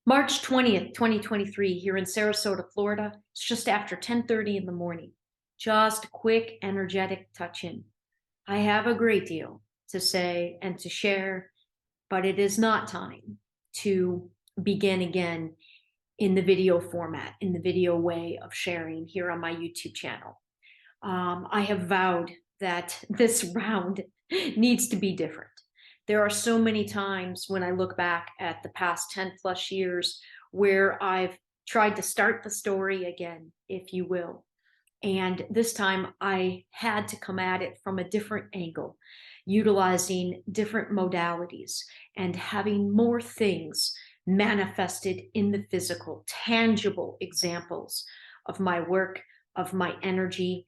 March 20th, 2023, here in Sarasota, Florida. It's just after 10:30 in the morning. Just a quick, energetic touch in. I have a great deal to say and to share, but it is not time to begin again in the video format, in the video way of sharing here on my YouTube channel. I have vowed that this round needs to be different. There are so many times when I look back at the past 10 plus years where I've tried to start the story again, if you will. And this time I had to come at it from a different angle, utilizing different modalities and having more things manifested in the physical, tangible examples of my work, of my energy,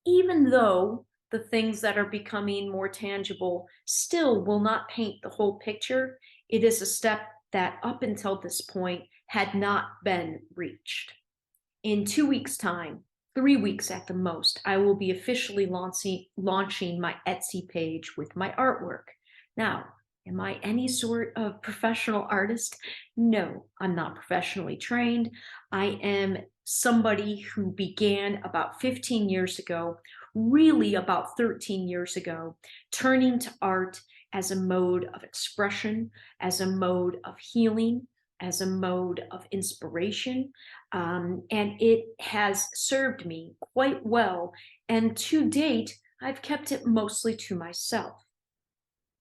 even though the things that are becoming more tangible still will not paint the whole picture. It is a step that up until this point had not been reached. In 2 weeks' time, 3 weeks at the most, I will be officially launching my Etsy page with my artwork. Now, am I any sort of professional artist? No, I'm not professionally trained. I am somebody who began about 15 years ago, really about 13 years ago, turning to art as a mode of expression, as a mode of healing, as a mode of inspiration. And it has served me quite well. And to date, I've kept it mostly to myself.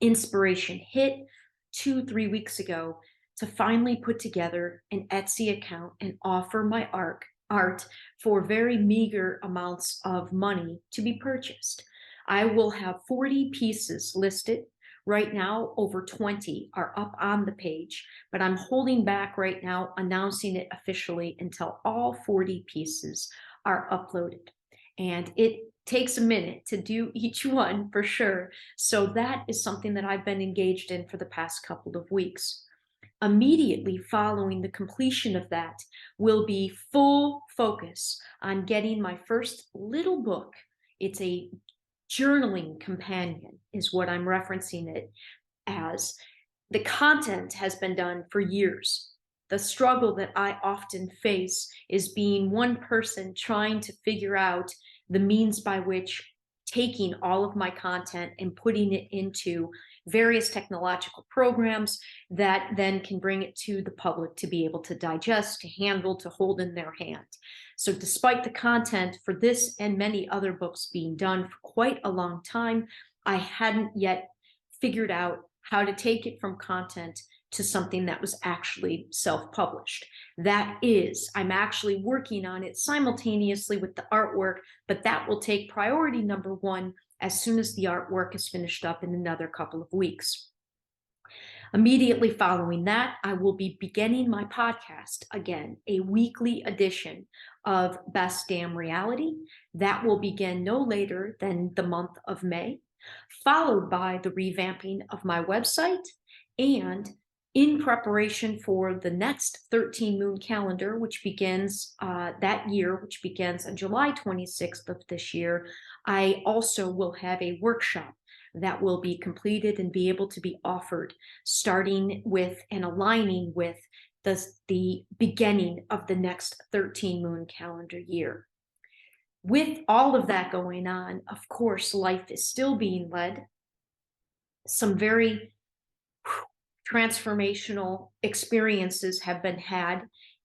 Inspiration hit 3 weeks ago to finally put together an Etsy account and offer my art for very meager amounts of money to be purchased. I will have 40 pieces listed. Right now, over 20 are up on the page, but I'm holding back right now, announcing it officially until all 40 pieces are uploaded. And it takes a minute to do each one for sure. So that is something that I've been engaged in for the past couple of weeks. Immediately following the completion of that will be full focus on getting my first little book. It's a journaling companion is what I'm referencing it as. The content has been done for years. The struggle that I often face is being one person trying to figure out the means by which taking all of my content and putting it into various technological programs that then can bring it to the public to be able to digest, to handle, to hold in their hand. So despite the content for this and many other books being done for quite a long time, I hadn't yet figured out how to take it from content to something that was actually self-published. That is, I'm actually working on it simultaneously with the artwork, but that will take priority number one as soon as the artwork is finished up in another couple of weeks. Immediately following that, I will be beginning my podcast again, a weekly edition of Best Damn Reality. That will begin no later than the month of May, followed by the revamping of my website, and in preparation for the next 13 moon calendar, which begins that year, which begins on July 26th of this year, I also will have a workshop that will be completed and be able to be offered, starting with and aligning with the beginning of the next 13 moon calendar year. With all of that going on, of course, life is still being led. Some very transformational experiences have been had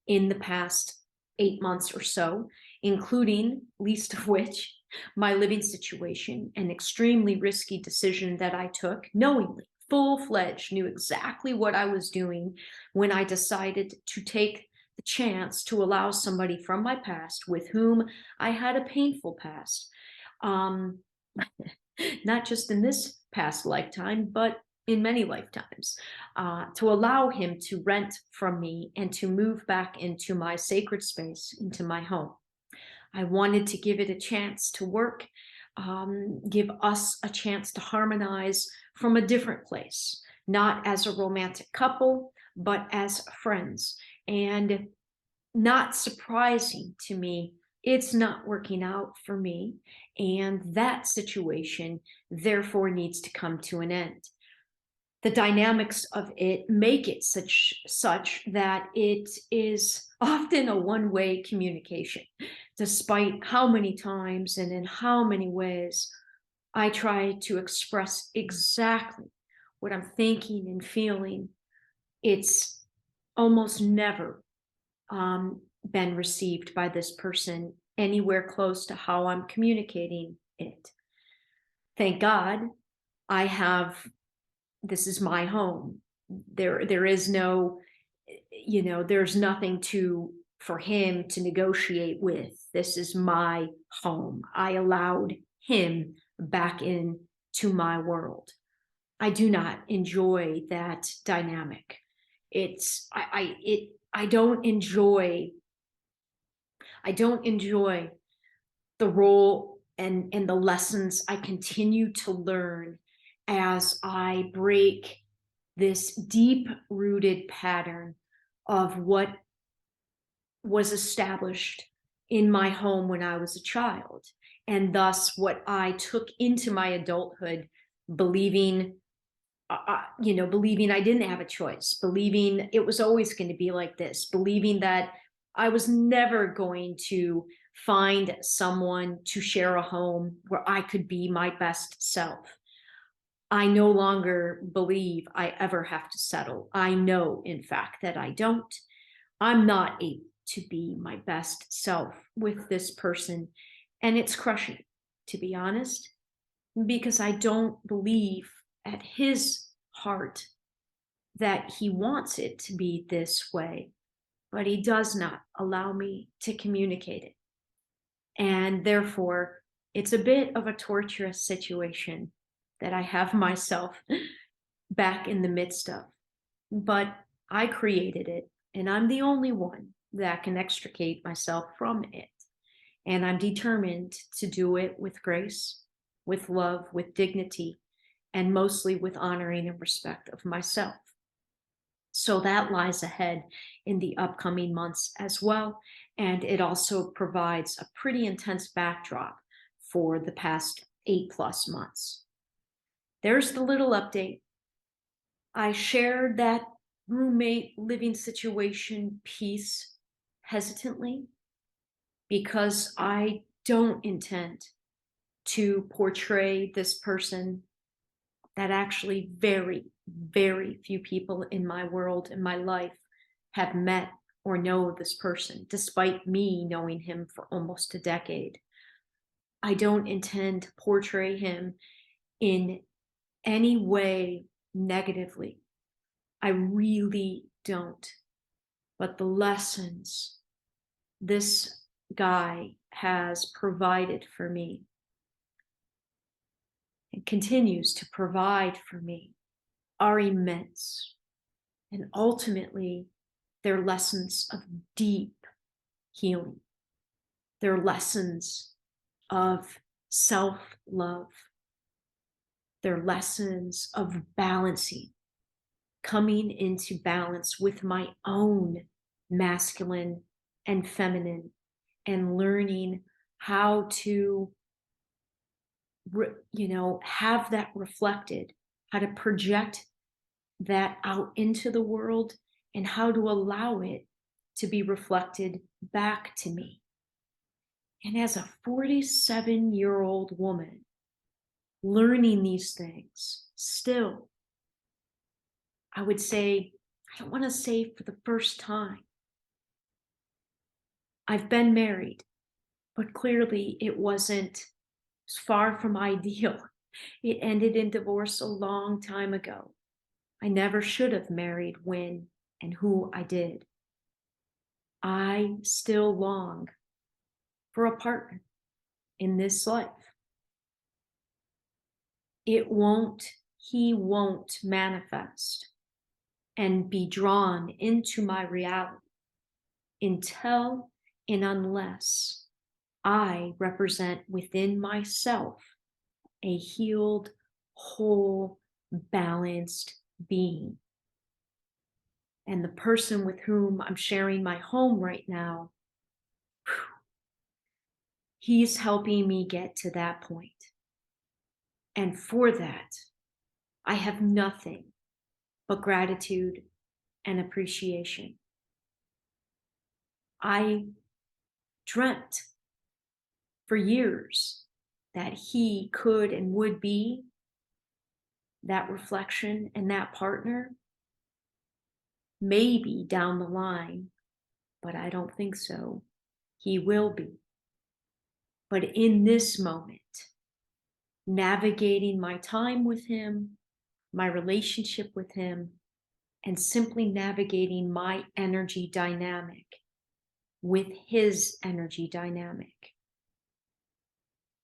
in the past 8 months or so, including, least of which, my living situation, an extremely risky decision that I took knowingly, full-fledged, knew exactly what I was doing when I decided to take the chance to allow somebody from my past with whom I had a painful past, not just in this past lifetime, but in many lifetimes, to allow him to rent from me and to move back into my sacred space, into my home. I wanted to give it a chance to work, give us a chance to harmonize from a different place, not as a romantic couple, but as friends. And not surprising to me, it's not working out for me. And that situation, therefore, needs to come to an end. the dynamics of it make it such that it is often a one-way communication, despite how many times and in how many ways I try to express exactly what I'm thinking and feeling. It's almost never been received by this person anywhere close to how I'm communicating it. Thank God I have, this is my home. There is no, there's nothing for him to negotiate with. This is my home. I allowed him back in to my world. I do not enjoy that dynamic. I don't enjoy the role and the lessons I continue to learn as I break this deep rooted pattern of what was established in my home when I was a child, and thus what I took into my adulthood, believing believing I didn't have a choice, believing it was always going to be like this, believing that I was never going to find someone to share a home where I could be my best self. I no longer believe I ever have to settle. I know, in fact, that I don't. I'm not able to be my best self with this person. And it's crushing, to be honest, because I don't believe at his heart that he wants it to be this way, but he does not allow me to communicate it. And therefore, it's a bit of a torturous situation that I have myself back in the midst of. But I created it, and I'm the only one that can extricate myself from it. And I'm determined to do it with grace, with love, with dignity, and mostly with honoring and respect of myself. So that lies ahead in the upcoming months as well. And it also provides a pretty intense backdrop for the past 8+ months. There's the little update. I shared that roommate living situation piece hesitantly because I don't intend to portray this person that actually very, very few people in my world, in my life, have met or know this person, despite me knowing him for almost a decade. I don't intend to portray him in any way negatively. I really don't. But the lessons this guy has provided for me and continues to provide for me are immense. And ultimately, they're lessons of deep healing. They're lessons of self-love. They're lessons of balancing, coming into balance with my own masculine and feminine, and learning how to have that reflected, how to project that out into the world, and how to allow it to be reflected back to me. And as a 47-year-old woman, learning these things still, I would say, I don't want to say for the first time. I've been married, but clearly it wasn't far from ideal. It ended in divorce a long time ago. I never should have married when and who I did. I still long for a partner in this life. He won't manifest and be drawn into my reality until and unless I represent within myself a healed, whole, balanced being. And the person with whom I'm sharing my home right now, he's helping me get to that point. And for that, I have nothing but gratitude and appreciation. I dreamt for years that he could and would be that reflection and that partner, maybe down the line, but I don't think so. He will be. But in this moment, navigating my time with him, my relationship with him, and simply navigating my energy dynamic with his energy dynamic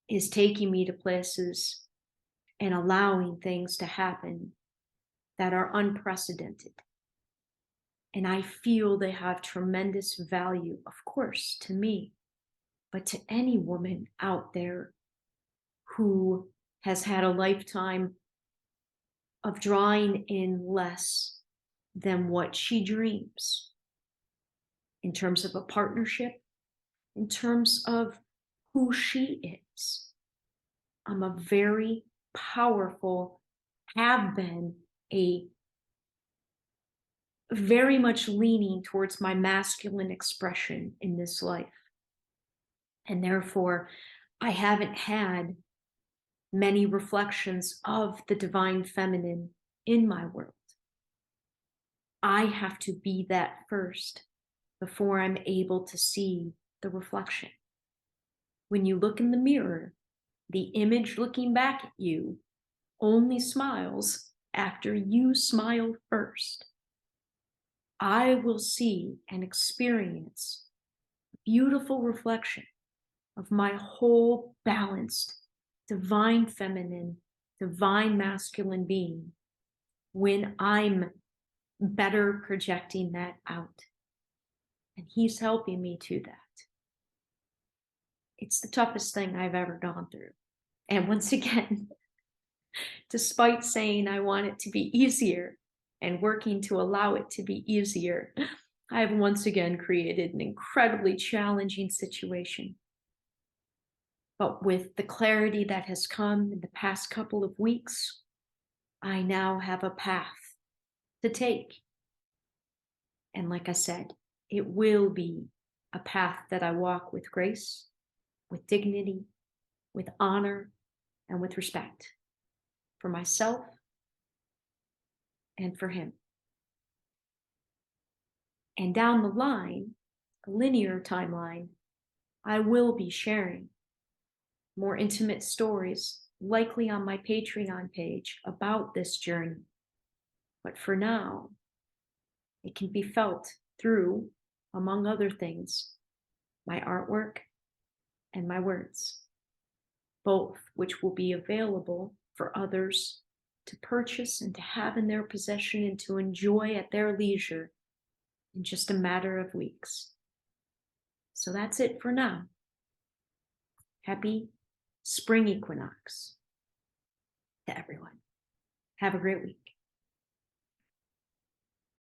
is taking me to places and allowing things to happen that are unprecedented. And I feel they have tremendous value, of course, to me, but to any woman out there who has had a lifetime of drawing in less than what she dreams in terms of a partnership, in terms of who she is. I'm a very powerful, have been a very much leaning towards my masculine expression in this life. And therefore, I haven't had many reflections of the divine feminine in my world. I have to be that first before I'm able to see the reflection. When you look in the mirror, the image looking back at you only smiles after you smile first. I will see and experience a beautiful reflection of my whole balanced, divine feminine, divine masculine being when I'm better projecting that out. And he's helping me to that. It's the toughest thing I've ever gone through. And once again, despite saying I want it to be easier and working to allow it to be easier, I have once again created an incredibly challenging situation. But with the clarity that has come in the past couple of weeks, I now have a path to take. And like I said, it will be a path that I walk with grace, with dignity, with honor, and with respect for myself and for him. And down the line, a linear timeline, I will be sharing more intimate stories, likely on my Patreon page, about this journey. But for now, it can be felt through, among other things, my artwork and my words, both which will be available for others to purchase and to have in their possession and to enjoy at their leisure in just a matter of weeks. So that's it for now. Happy spring equinox to everyone. Have a great week.